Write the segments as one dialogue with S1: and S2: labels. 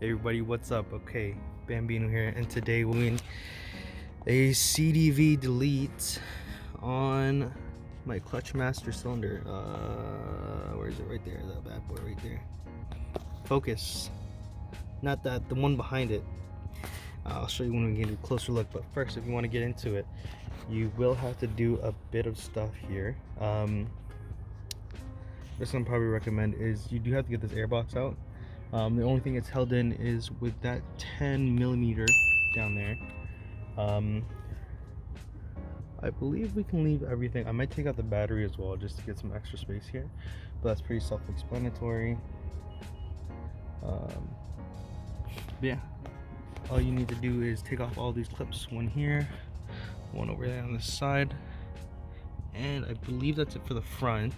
S1: Hey everybody, what's up? Okay, Bambino here, and today we're doing a CDV delete on my clutch master cylinder. Where is it? Right there, that bad boy right there. Focus, not that, the one behind it. I'll show you when we get a closer look, but first, if you want to get into it, you will have to do a bit of stuff here. First thing I'd probably recommend is you do have to get this air box out. The only thing it's held in is with that 10 millimeter down there. I believe we can leave everything. I might take out the battery as well just to get some extra space here, but that's pretty self-explanatory. Yeah, all you need to do is take off all these clips, one here, one over there on this side, and I believe that's it for the front.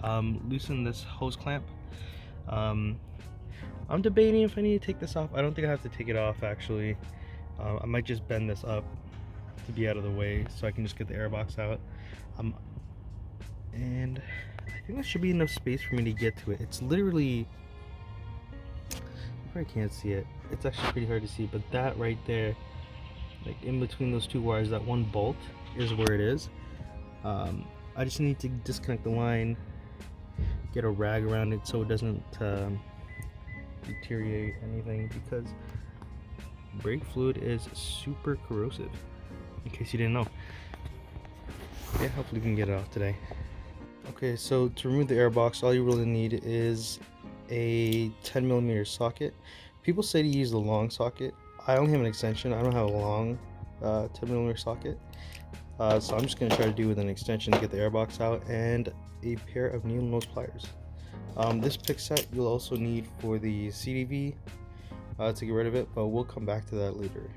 S1: Loosen this hose clamp. I'm debating if I need to take this off. I don't think I have to take it off actually. I might just bend this up to be out of the way so I can just get the air box out. And I think that should be enough space for me to get to it. It's literally, you probably can't see it. It's actually pretty hard to see, but that right there, like in between those two wires, that one bolt is where it is. I just need to disconnect the line, get a rag around it so it doesn't deteriorate anything, because brake fluid is super corrosive, in case you didn't know. Yeah, hopefully we can get it off today. Okay, so to remove the air box, all you really need is a 10 millimeter socket. People say to use the long socket. I only have an extension. I don't have a long 10 millimeter socket, so I'm just going to try to do with an extension to get the air box out, and a pair of needle nose pliers. This pick set you'll also need for the CDV to get rid of it, but we'll come back to that later.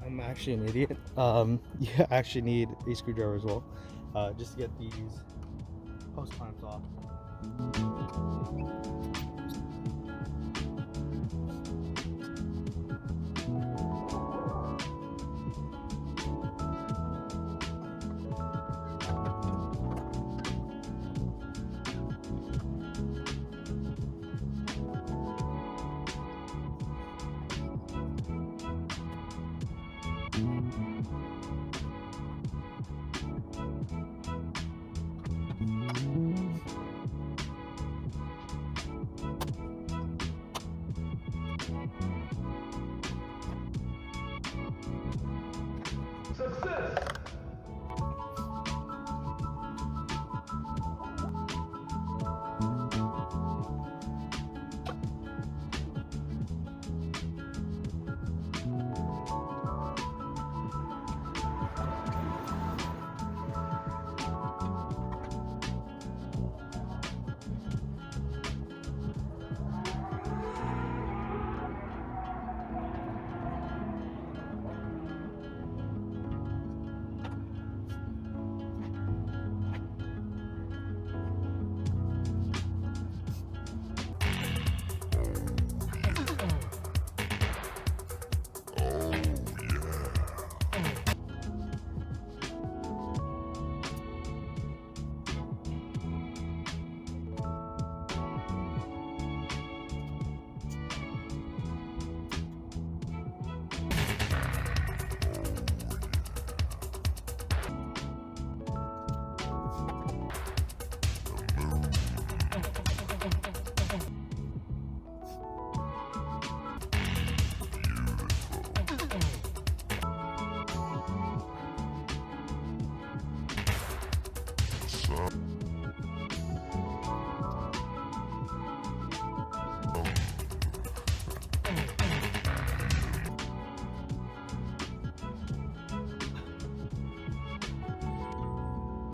S1: I'm actually an idiot. You actually need a screwdriver as well, just to get these hose clamps off. Success!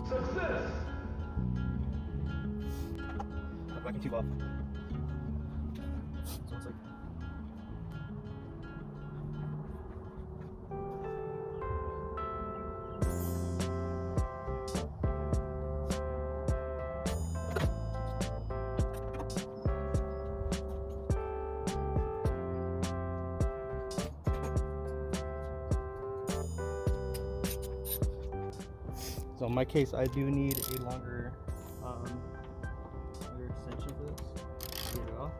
S1: Success! vacuum tube off. So it's like so in my case, I do need a longer extension for this to get it off.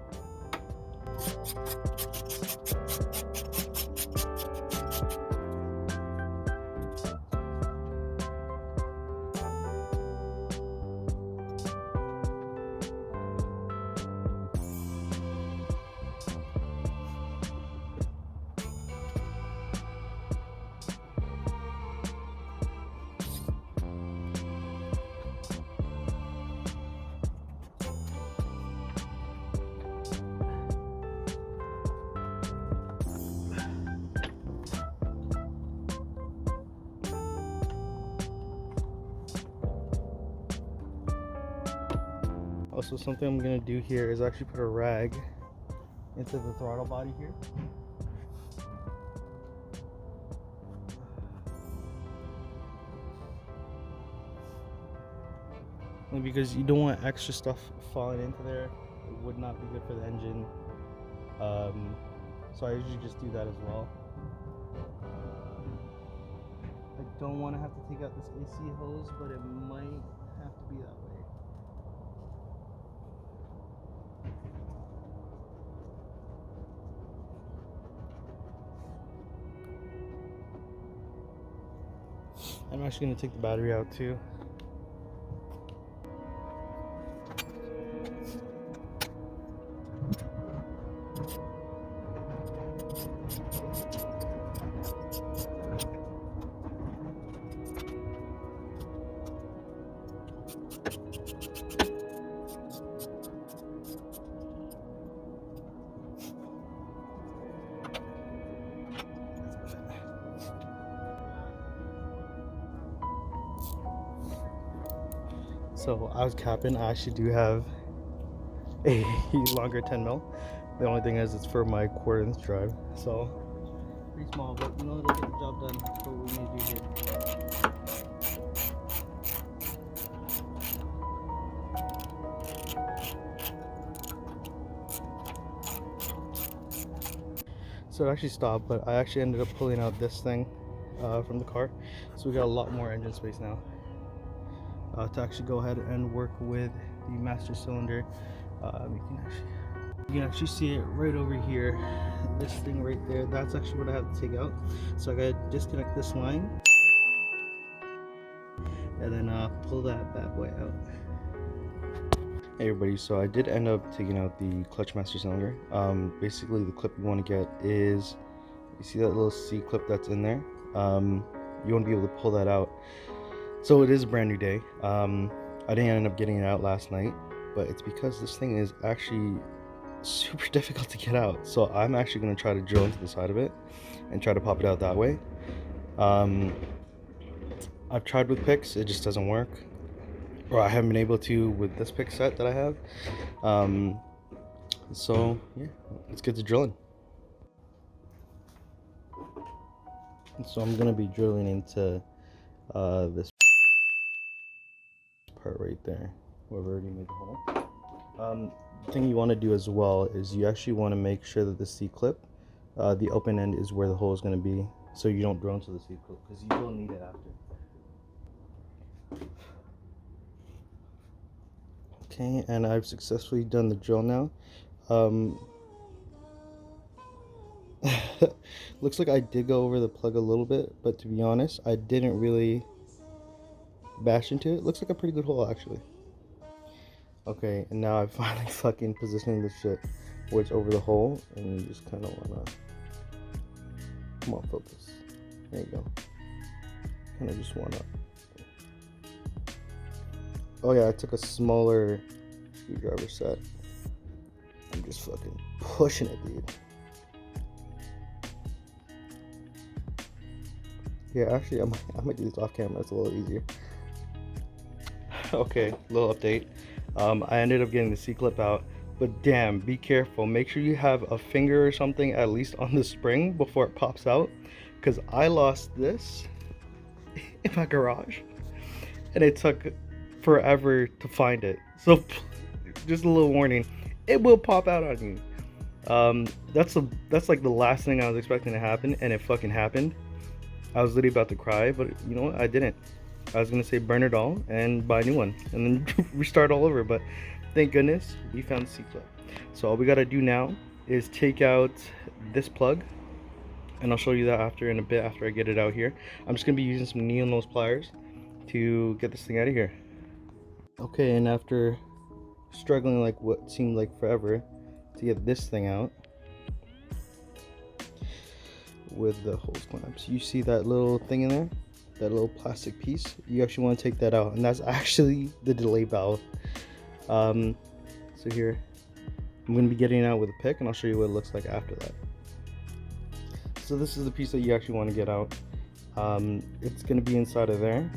S1: Also, something I'm gonna do here is actually put a rag into the throttle body here. And because you don't want extra stuff falling into there, it would not be good for the engine. So I usually just do that as well. I don't want to have to take out this AC hose, but it might have to be that way. I'm actually going to take the battery out too. So I was capping. I actually do have a longer 10 mil. The only thing is it's for my 1/4 inch drive, so pretty small, but you know it'll get the job done for what we need to do here. So it actually stopped, but I actually ended up pulling out this thing from the car, so we got a lot more engine space now. To actually go ahead and work with the master cylinder. You can actually see it right over here. This thing right there, that's actually what I have to take out. So I gotta disconnect this line and then pull that bad boy out. Hey everybody, so I did end up taking out the clutch master cylinder. Basically the clip you want to get is, you see that little C clip that's in there? You want to be able to pull that out. So it is a brand new day. I didn't end up getting it out last night, but it's because this thing is actually super difficult to get out. So I'm actually going to try to drill into the side of it and try to pop it out that way. I've tried with picks, it just doesn't work. Or I haven't been able to with this pick set that I have. So yeah, let's get to drilling. So I'm going to be drilling into this part right there where we already made the hole. The thing you want to do as well is you actually want to make sure that the C-clip, the open end is where the hole is going to be, so you don't drill into the C-clip, because you will need it after. Okay, and I've successfully done the drill now. Looks like I did go over the plug a little bit, but to be honest, I didn't really bash into it. Looks like a pretty good hole actually. Okay, and now I finally fucking positioning this shit where it's over the hole, and you just kind of wanna, come on, focus. There you go. Kind of just wanna. Oh yeah, I took a smaller screwdriver set. I'm just fucking pushing it, dude. Yeah, actually, I might do this off camera. It's a little easier. Okay, little update. I ended up getting the C-clip out, but damn, be careful. Make sure you have a finger or something at least on the spring before it pops out, because I lost this in my garage and it took forever to find it. So just a little warning, it will pop out on you. That's like the last thing I was expecting to happen, and it fucking happened. I was literally about to cry, but you know what? I didn't. I was gonna say burn it all and buy a new one and then restart all over, but thank goodness we found the C-clip. So all we gotta do now is take out this plug, and I'll show you that in a bit after I get it out here. I'm just gonna be using some needle nose pliers to get this thing out of here. Okay, and after struggling like what seemed like forever to get this thing out with the hose clamps, you see that little thing in there, that little plastic piece? You actually want to take that out, and that's actually the delay valve. So here I'm going to be getting it out with a pick, and I'll show you what it looks like after that. So this is the piece that you actually want to get out. It's going to be inside of there,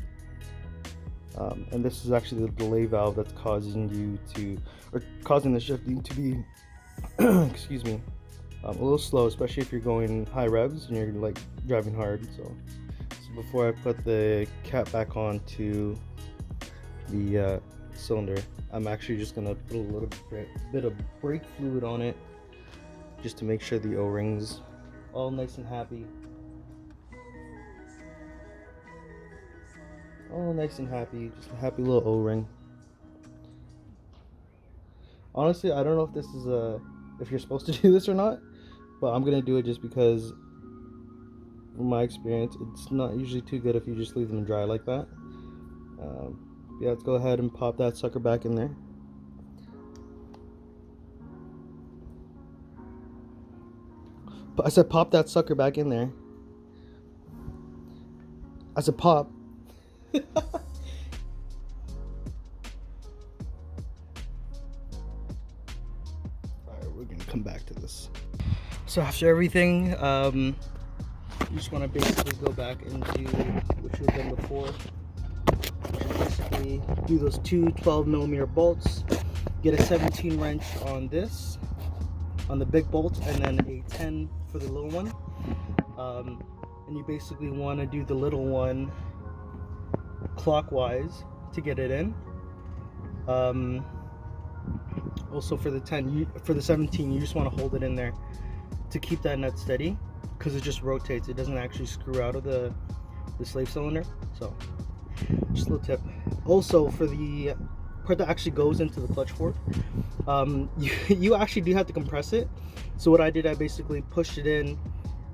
S1: and this is actually the delay valve that's causing the shifting to be excuse me, a little slow, especially if you're going high revs and you're like driving hard. So before I put the cap back onto the cylinder, I'm actually just gonna put a little bit of brake fluid on it, just to make sure the O-rings all nice and happy. All nice and happy, just a happy little O-ring. Honestly, I don't know if this is if you're supposed to do this or not, but I'm gonna do it just because, from my experience, it's not usually too good if you just leave them dry like that. Yeah, let's go ahead and pop that sucker back in there. I said pop that sucker back in there. I said pop. We're gonna come back to this. So after everything, you just want to basically go back into what you've done before. Basically do those two 12mm bolts, get a 17 wrench on this, on the big bolt, and then a 10 for the little one. And you basically want to do the little one clockwise to get it in. Also for the 10, for the 17, you just want to hold it in there to keep that nut steady, because it just rotates. It doesn't actually screw out of the slave cylinder. So just a little tip. Also for the part that actually goes into the clutch fork, you actually do have to compress it. So what I did, I basically pushed it in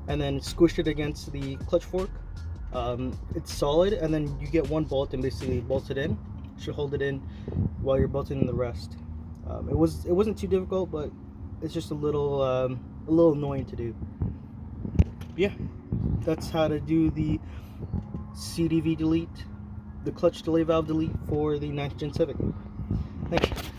S1: and then squished it against the clutch fork. It's solid, and then you get one bolt and basically bolt it in. You should hold it in while you're bolting in the rest. It wasn't too difficult, but it's just a little annoying to do. Yeah, that's how to do the CDV delete, the clutch delay valve delete for the 9th Gen Civic. Thanks.